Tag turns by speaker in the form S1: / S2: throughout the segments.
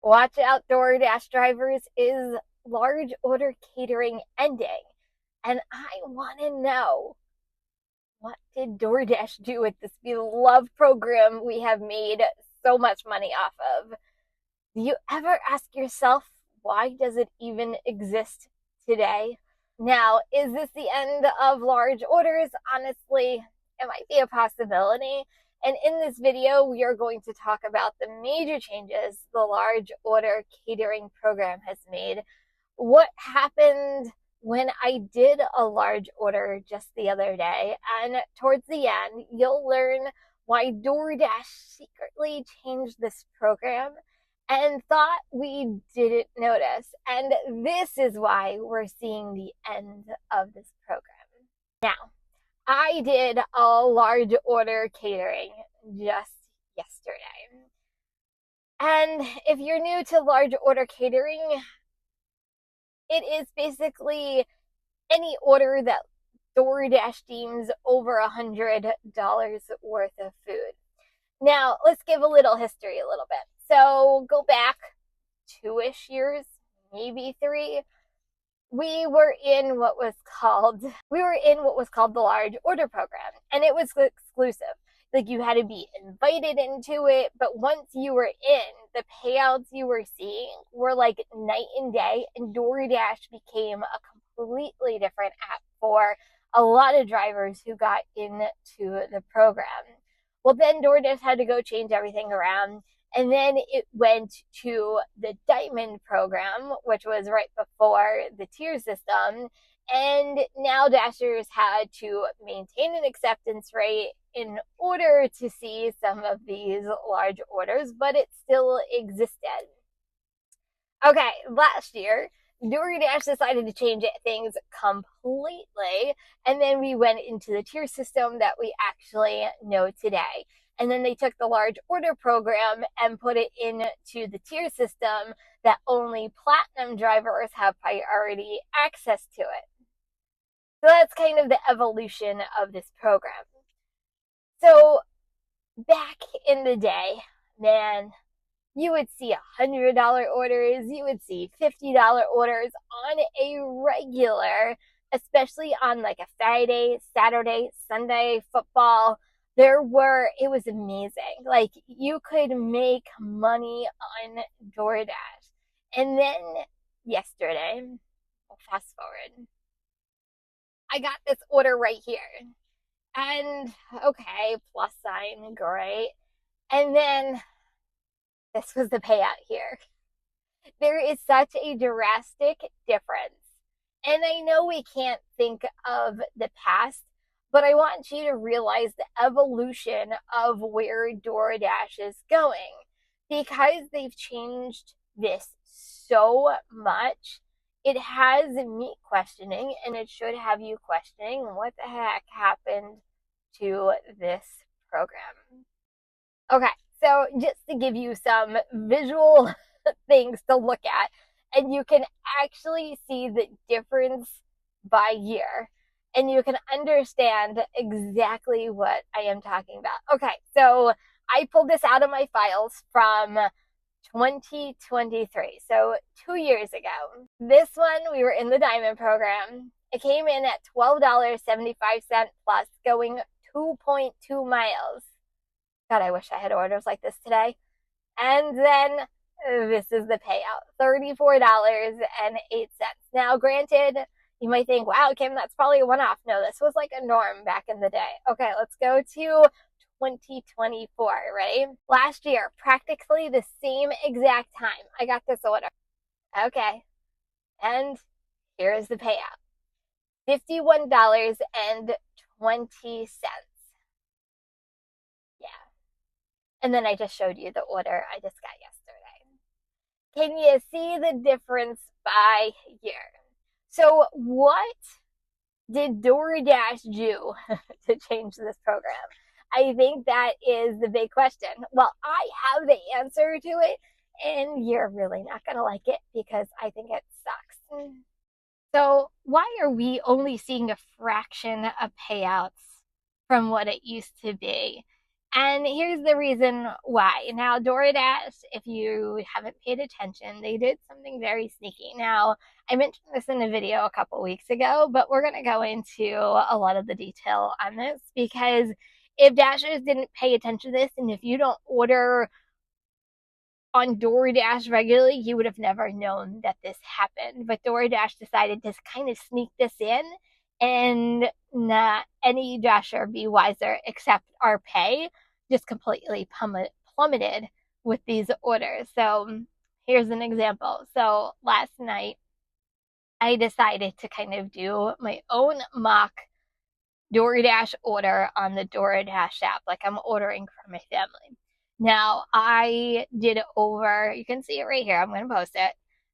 S1: Watch out, DoorDash drivers, is large order catering ending? And I want to know, what did DoorDash do with this beloved program we have made so much money off of? Do you ever ask yourself, why does it even exist today? Now, is this the end of large orders? Honestly, it might be a possibility. And in this video, we are going to talk about the major changes the large order catering program has made. What happened when I did a large order just the other day. And towards the end, you'll learn why DoorDash secretly changed this program and thought we didn't notice. And this is why we're seeing the end of this program. Now, I did a large order catering just yesterday. And if you're new to large order catering, it is basically any order that DoorDash deems over $100 worth of food. Now, let's give a little history a little bit. So go back 2-ish years, maybe 3. We were in what was called the large order program, and it was exclusive. Like, you had to be invited into it, but once you were in, the payouts you were seeing were like night and day, and DoorDash became a completely different app for a lot of drivers who got into the program. Well, then DoorDash had to go change everything around, and then it went to the Diamond program, which was right before the tier system. And now Dashers had to maintain an acceptance rate in order to see some of these large orders, but it still existed. Okay, last year, DoorDash decided to change things completely, and then we went into the tier system that we actually know today. And then they took the large order program and put it into the tier system that only platinum drivers have priority access to it. So that's kind of the evolution of this program. So back in the day, man, you would see $100 orders, you would see $50 orders on a regular, especially on like a Friday, Saturday, Sunday football. It was amazing. Like, you could make money on DoorDash. And then yesterday, fast forward, I got this order right here. And okay, plus sign, great. And then this was the payout here. There is such a drastic difference. And I know we can't think of the past, but I want you to realize the evolution of where DoorDash is going, because they've changed this so much. It has me questioning, and it should have you questioning, what the heck happened to this program. Okay, so just to give you some visual things to look at, and you can actually see the difference by year, and you can understand exactly what I am talking about. Okay, so I pulled this out of my files from 2023, so 2 years ago. This one, we were in the Diamond program. It came in at $12.75 plus, going 2.2 miles. God, I wish I had orders like this today. And then this is the payout, $34.08. Now, granted, you might think, wow, Kim, that's probably a one-off. No, this was like a norm back in the day. Okay, let's go to 2024, ready? Last year, practically the same exact time, I got this order. Okay, and here's the payout, $51.20. Yeah, and then I just showed you the order I just got yesterday. Can you see the difference by year? So what did DoorDash do to change this program? I think that is the big question. Well, I have the answer to it, and you're really not going to like it because I think it sucks. So why are we only seeing a fraction of payouts from what it used to be? And here's the reason why. Now, DoorDash, if you haven't paid attention, they did something very sneaky. Now, I mentioned this in a video a couple weeks ago, but we're going to go into a lot of the detail on this because if Dashers didn't pay attention to this, and if you don't order on DoorDash regularly, you would have never known that this happened. But DoorDash decided to kind of sneak this in, and not any Dasher be wiser except our pay just completely plummeted with these orders. So here's an example. So last night, I decided to kind of do my own mock DoorDash order on the DoorDash app, like I'm ordering for my family. Now, I did over, you can see it right here, I'm going to post it.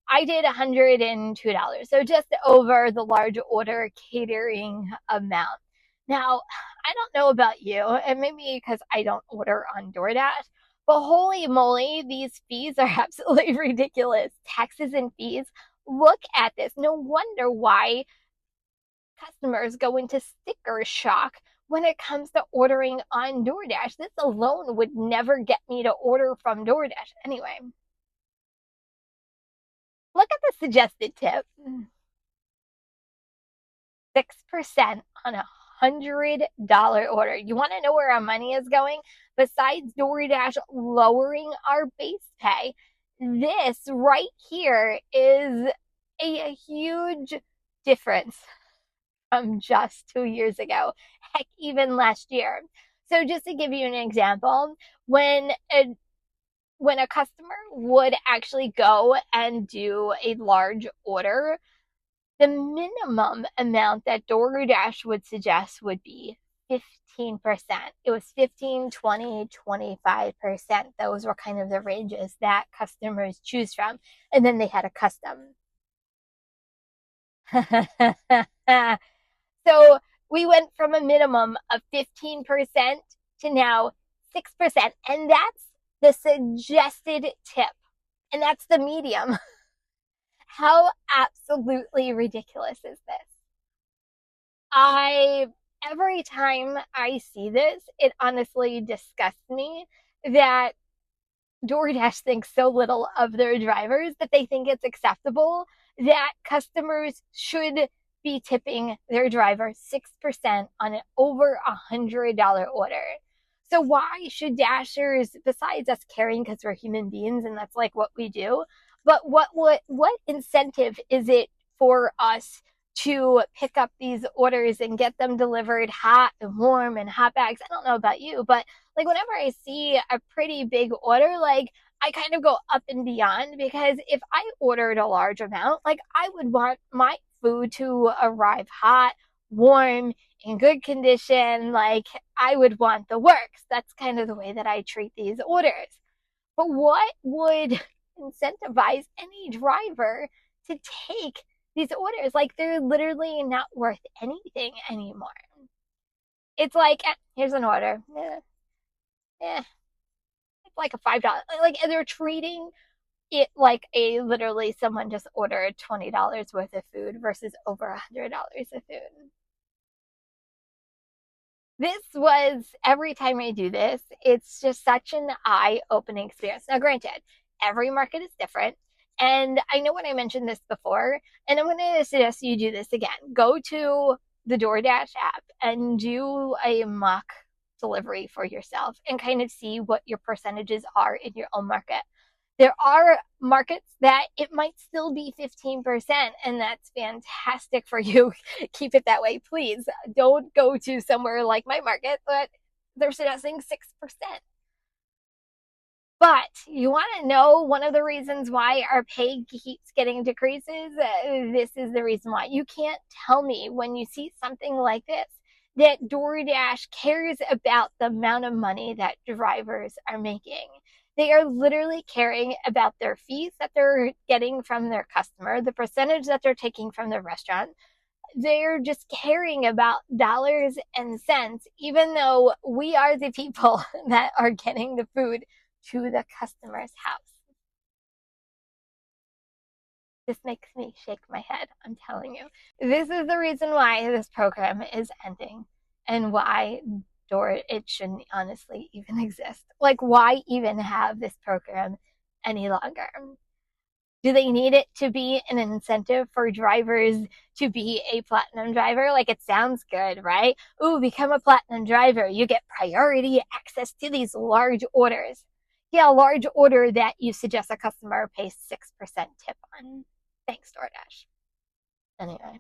S1: I did $102, so just over the large order catering amount. Now, I don't know about you, and maybe because I don't order on DoorDash, but holy moly, these fees are absolutely ridiculous. Taxes and fees. Look at this. No wonder why customers go into sticker shock when it comes to ordering on DoorDash. This alone would never get me to order from DoorDash. Anyway, look at the suggested tip. 6% on $100 order. You want to know where our money is going? Besides DoorDash lowering our base pay, this right here is a huge difference from just 2 years ago, heck, even last year. So just to give you an example, when a customer would actually go and do a large order, the minimum amount that DoorDash would suggest would be 15%. It was 15, 20, 25%. Those were kind of the ranges that customers choose from. And then they had a custom. So we went from a minimum of 15% to now 6%. And that's the suggested tip. And that's the medium. How absolutely ridiculous is this? Every time I see this, it honestly disgusts me that DoorDash thinks so little of their drivers that they think it's acceptable that customers should be tipping their driver 6% on an over $100 order. So why should Dashers, besides us caring because we're human beings and that's like what we do, but what incentive is it for us to pick up these orders and get them delivered hot and warm and hot bags? I don't know about you, but like whenever I see a pretty big order, like I kind of go up and beyond, because if I ordered a large amount, like I would want my food to arrive hot, warm, in good condition. Like I would want the works. That's kind of the way that I treat these orders. But what would incentivize any driver to take these orders? Like they're literally not worth anything anymore. It's like, here's an order. It's like a $5. Like they're treating it like a literally someone just ordered $20 worth of food versus over $100 of food. This was, every time I do this, it's just such an eye-opening experience. Now, granted, every market is different. And I know when I mentioned this before, and I'm going to suggest you do this again. Go to the DoorDash app and do a mock delivery for yourself and kind of see what your percentages are in your own market. There are markets that it might still be 15%, and that's fantastic for you. Keep it that way, please. Don't go to somewhere like my market, but they're suggesting 6%. But you want to know one of the reasons why our pay keeps getting decreases? This is the reason why. You can't tell me when you see something like this that DoorDash cares about the amount of money that drivers are making. They are literally caring about their fees that they're getting from their customer, the percentage that they're taking from the restaurant. They're just caring about dollars and cents, even though we are the people that are getting the food to the customer's house. This makes me shake my head, I'm telling you. This is the reason why this program is ending and why it shouldn't honestly even exist. Like, why even have this program any longer? Do they need it to be an incentive for drivers to be a platinum driver? Like, it sounds good, right? Ooh, become a platinum driver. You get priority access to these large orders. Yeah, a large order that you suggest a customer pays 6% tip on. Thanks, DoorDash. Anyway,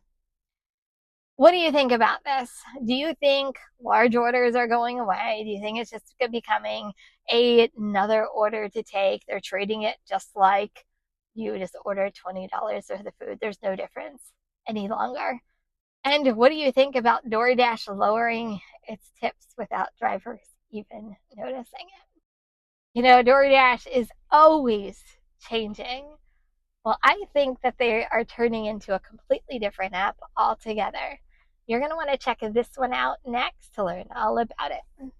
S1: what do you think about this? Do you think large orders are going away? Do you think it's just becoming another order to take? They're treating it just like you just ordered $20 worth of food. There's no difference any longer. And what do you think about DoorDash lowering its tips without drivers even noticing it? You know, DoorDash is always changing. Well, I think that they are turning into a completely different app altogether. You're going to want to check this one out next to learn all about it.